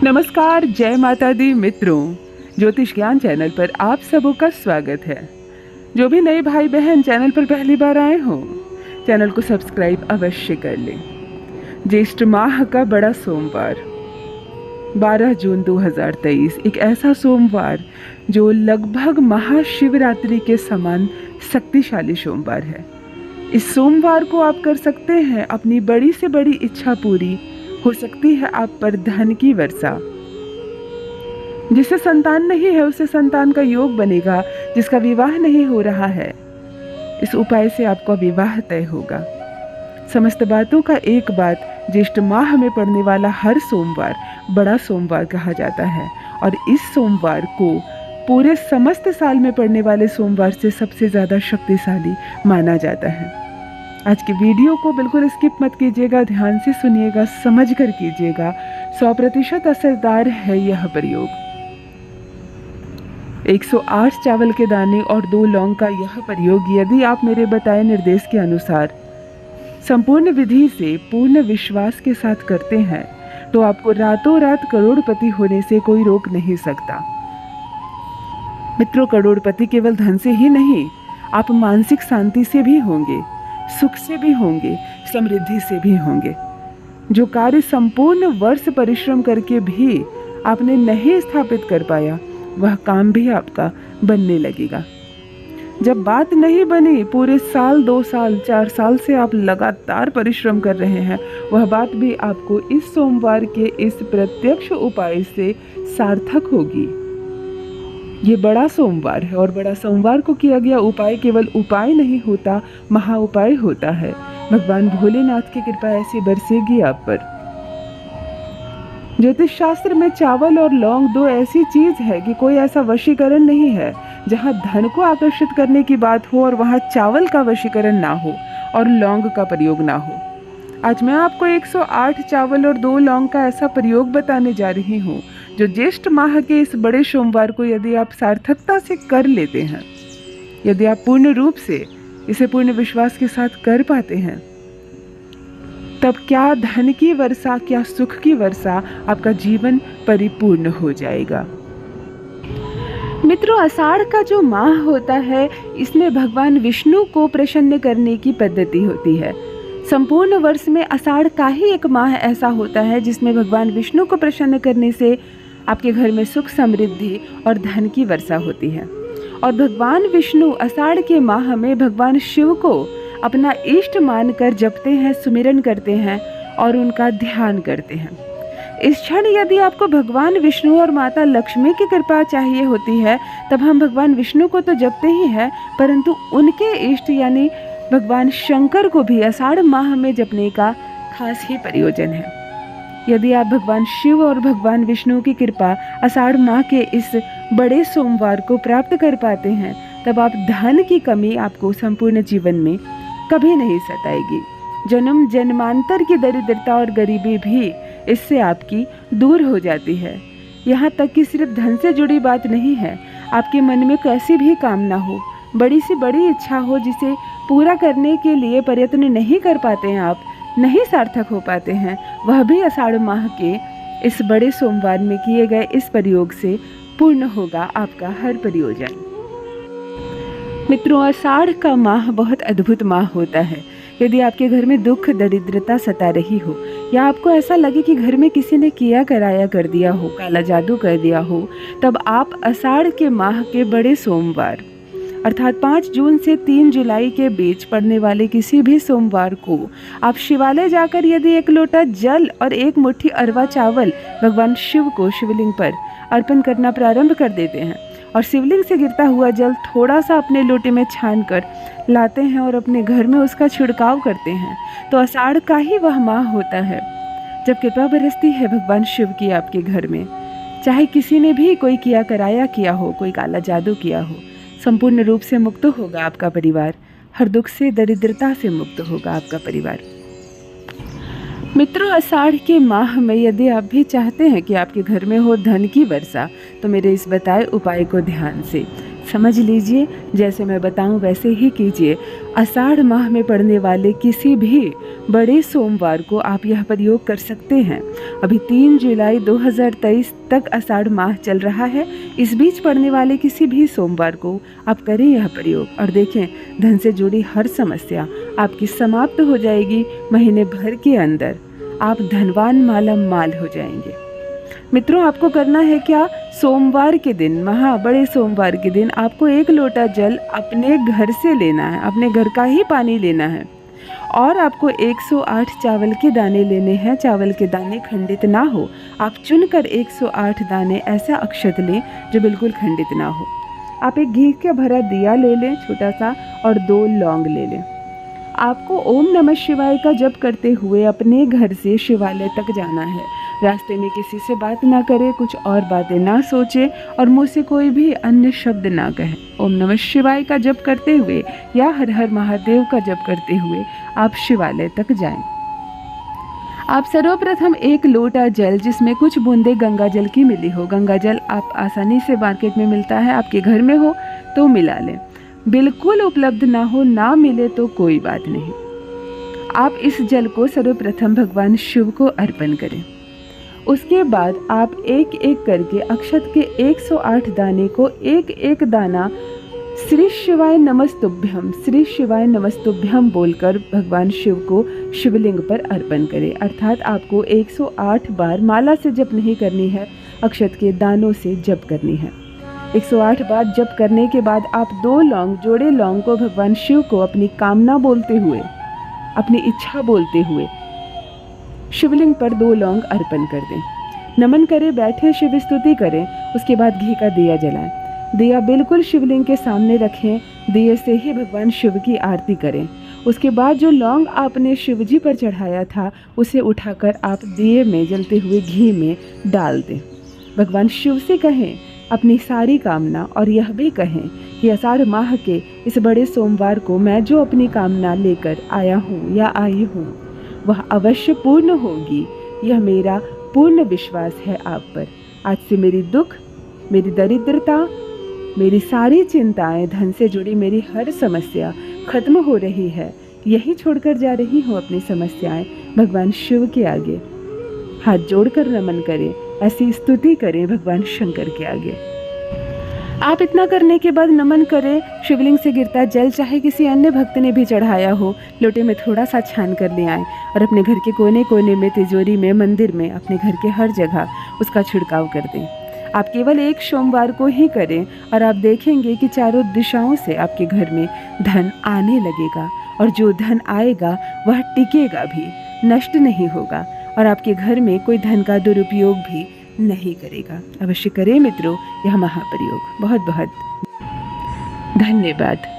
नमस्कार, जय माता दी मित्रों। ज्योतिष ज्ञान चैनल पर आप सबों का स्वागत है। जो भी नए भाई बहन चैनल पर पहली बार आए हो, चैनल को सब्सक्राइब अवश्य कर लें। ज्येष्ठ माह का बड़ा सोमवार 12 जून 2023 एक ऐसा सोमवार जो लगभग महाशिवरात्रि के समान शक्तिशाली सोमवार है। इस सोमवार को आप कर सकते हैं अपनी बड़ी से बड़ी इच्छा पूरी। हो सकती है आप पर धन की वर्षा। जिसे संतान नहीं है उसे संतान का योग बनेगा। जिसका विवाह नहीं हो रहा है, इस उपाय से आपका विवाह तय होगा। समस्त बातों का एक बात, ज्येष्ठ माह में पड़ने वाला हर सोमवार बड़ा सोमवार कहा जाता है और इस सोमवार को पूरे समस्त साल में पड़ने वाले सोमवार से सबसे ज्यादा शक्तिशाली माना जाता है। आज की वीडियो को बिल्कुल स्किप मत कीजिएगा, ध्यान से सुनिएगा, समझ कर कीजिएगा। 100% असरदार है यह प्रयोग। 108 चावल के दाने और 2 लौंग का यह प्रयोग यदि आप मेरे बताए निर्देश के अनुसार संपूर्ण विधि से पूर्ण विश्वास के साथ करते हैं तो आपको रातों रात करोड़पति होने से कोई रोक नहीं सकता। मित्रों, करोड़पति केवल धन से ही नहीं, आप मानसिक शांति से भी होंगे, सुख से भी होंगे, समृद्धि से भी होंगे। जो कार्य संपूर्ण वर्ष परिश्रम करके भी आपने नहीं स्थापित कर पाया, वह काम भी आपका बनने लगेगा। जब बात नहीं बनी, पूरे साल, 2 साल, 4 साल से आप लगातार परिश्रम कर रहे हैं, वह बात भी आपको इस सोमवार के इस प्रत्यक्ष उपाय से सार्थक होगी। ये बड़ा सोमवार है और बड़ा सोमवार को किया गया उपाय केवल उपाय नहीं होता, महा उपाय होता है। भगवान भोलेनाथ की कृपा ऐसी बरसेगी आप पर। ज्योतिष शास्त्र में चावल और लौंग 2 ऐसी चीज है कि कोई ऐसा वशीकरण नहीं है जहां धन को आकर्षित करने की बात हो और वहां चावल का वशीकरण ना हो और लौंग का प्रयोग ना हो। आज मैं आपको 108 चावल और 2 लौंग का ऐसा प्रयोग बताने जा रही हूँ जो ज्येष्ठ माह के इस बड़े सोमवार को यदि आप सार्थकता से कर लेते हैं, यदि आप पूर्ण रूप से इसे पूर्ण विश्वास के साथ कर पाते हैं, तब क्या धन की वर्षा, क्या सुख की वर्षा, आपका जीवन परिपूर्ण हो जाएगा। मित्रों, आषाढ़ का जो माह होता है, इसमें भगवान विष्णु को प्रसन्न करने की पद्धति होती है। संपूर्ण वर्ष में आषाढ़ का ही एक माह ऐसा होता है जिसमें भगवान विष्णु को प्रसन्न करने से आपके घर में सुख, समृद्धि और धन की वर्षा होती है। और भगवान विष्णु आषाढ़ के माह में भगवान शिव को अपना इष्ट मानकर जपते हैं, सुमिरन करते हैं और उनका ध्यान करते हैं। इस क्षण यदि आपको भगवान विष्णु और माता लक्ष्मी की कृपा चाहिए होती है, तब हम भगवान विष्णु को तो जपते ही हैं, परंतु उनके इष्ट यानी भगवान शंकर को भी आषाढ़ माह में जपने का खास ही प्रयोजन है। यदि आप भगवान शिव और भगवान विष्णु की कृपा आषाढ़ माह के इस बड़े सोमवार को प्राप्त कर पाते हैं, तब आप धन की कमी आपको संपूर्ण जीवन में कभी नहीं सताएगी। जन्म जन्मांतर की दरिद्रता और गरीबी भी इससे आपकी दूर हो जाती है। यहाँ तक कि सिर्फ धन से जुड़ी बात नहीं है, आपके मन में कैसी भी कामना हो, बड़ी से बड़ी इच्छा हो, जिसे पूरा करने के लिए प्रयत्न नहीं कर पाते हैं, आप नहीं सार्थक हो पाते हैं, वह भी आषाढ़ माह के इस बड़े सोमवार में किए गए इस प्रयोग से पूर्ण होगा आपका हर प्रयोजन। मित्रों, आषाढ़ का माह बहुत अद्भुत माह होता है। यदि आपके घर में दुख, दरिद्रता सता रही हो या आपको ऐसा लगे कि घर में किसी ने किया कराया कर दिया हो, काला जादू कर दिया हो, तब आप आषाढ़ के माह के बड़े सोमवार अर्थात 5 जून से 3 जुलाई के बीच पड़ने वाले किसी भी सोमवार को आप शिवालय जाकर यदि 1 लोटा जल और 1 मुट्ठी अरवा चावल भगवान शिव को शिवलिंग पर अर्पण करना प्रारंभ कर देते हैं और शिवलिंग से गिरता हुआ जल थोड़ा सा अपने लोटे में छान कर लाते हैं और अपने घर में उसका छिड़काव करते हैं, तो आषाढ़ का ही वह माह होता है जब कृपा बरसती है भगवान शिव की आपके घर में। चाहे किसी ने भी कोई किया कराया किया हो, कोई काला जादू किया हो, संपूर्ण रूप से मुक्त होगा आपका परिवार। हर दुख से, दरिद्रता से मुक्त होगा आपका परिवार। मित्रों, आषाढ़ के माह में यदि आप भी चाहते हैं कि आपके घर में हो धन की वर्षा, तो मेरे इस बताए उपाय को ध्यान से समझ लीजिए, जैसे मैं बताऊं वैसे ही कीजिए। आषाढ़ माह में पड़ने वाले किसी भी बड़े सोमवार को आप यह प्रयोग कर सकते हैं। अभी 3 जुलाई 2023 तक आषाढ़ माह चल रहा है। इस बीच पड़ने वाले किसी भी सोमवार को आप करें यह प्रयोग और देखें, धन से जुड़ी हर समस्या आपकी समाप्त हो जाएगी। महीने भर के अंदर आप धनवान माला माल हो जाएंगे। मित्रों, आपको करना है क्या, सोमवार के दिन, महा बड़े सोमवार के दिन आपको 1 लोटा जल अपने घर से लेना है, अपने घर का ही पानी लेना है और आपको 108 चावल के दाने लेने हैं। चावल के दाने खंडित ना हो, आप चुनकर 108 दाने ऐसा अक्षत लें जो बिल्कुल खंडित ना हो। आप एक घी का भरा दिया ले लें छोटा सा और 2 लौंग ले लें। आपको ओम नमः शिवाय का जप करते हुए अपने घर से शिवालय तक जाना है। रास्ते में किसी से बात ना करें, कुछ और बातें ना सोचें और मुंह से कोई भी अन्य शब्द ना कहें। ओम नमः शिवाय का जप करते हुए या हर हर महादेव का जप करते हुए आप शिवालय तक जाएं। आप सर्वप्रथम 1 लोटा जल, जिसमें कुछ बूंदे गंगा जल की मिली हो, गंगा जल आप आसानी से मार्केट में मिलता है, आपके घर में हो तो मिला लें। बिल्कुल उपलब्ध ना हो, ना मिले तो कोई बात नहीं। आप इस जल को सर्वप्रथम भगवान शिव को अर्पण करें। उसके बाद आप एक एक करके अक्षत के 108 दाने को एक एक दाना श्री शिवाय नमस्तुभ्यम, श्री शिवाय नमस्तुभ्यम बोलकर भगवान शिव को शिवलिंग पर अर्पण करें। अर्थात आपको 108 बार माला से जप नहीं करनी है, अक्षत के दानों से जप करनी है। 108 बार जप करने के बाद आप 2 लौंग, जोड़े लौंग को भगवान शिव को अपनी कामना बोलते हुए, अपनी इच्छा बोलते हुए शिवलिंग पर 2 लौंग अर्पण कर दें। नमन करें, बैठे शिव स्तुति करें। उसके बाद घी का दिया जलाएं। दिया बिल्कुल शिवलिंग के सामने रखें। दिए से ही भगवान शिव की आरती करें। उसके बाद जो लौंग आपने शिव जी पर चढ़ाया था उसे उठाकर आप दिए में जलते हुए घी में डाल दें। भगवान शिव से कहें अपनी सारी कामना और यह भी कहें कि आषाढ़ माह के इस बड़े सोमवार को मैं जो अपनी कामना लेकर आया हूँ या आई हूँ वह अवश्य पूर्ण होगी। यह मेरा पूर्ण विश्वास है आप पर। आज से मेरी दुख, मेरी दरिद्रता, मेरी सारी चिंताएं, धन से जुड़ी मेरी हर समस्या खत्म हो रही है। यही छोड़कर जा रही हूँ अपनी समस्याएं भगवान शिव के आगे। हाथ जोड़कर नमन करें, ऐसी स्तुति करें भगवान शंकर के आगे। आप इतना करने के बाद नमन करें। शिवलिंग से गिरता जल चाहे किसी अन्य भक्त ने भी चढ़ाया हो, लोटे में थोड़ा सा छान कर ले आएं और अपने घर के कोने कोने में, तिजोरी में, मंदिर में, अपने घर के हर जगह उसका छिड़काव कर दें। आप केवल 1 सोमवार को ही करें और आप देखेंगे कि चारों दिशाओं से आपके घर में धन आने लगेगा और जो धन आएगा वह टिकेगा भी, नष्ट नहीं होगा और आपके घर में कोई धन का दुरुपयोग भी नहीं करेगा। अवश्य करें मित्रों यह महाप्रयोग। बहुत बहुत धन्यवाद।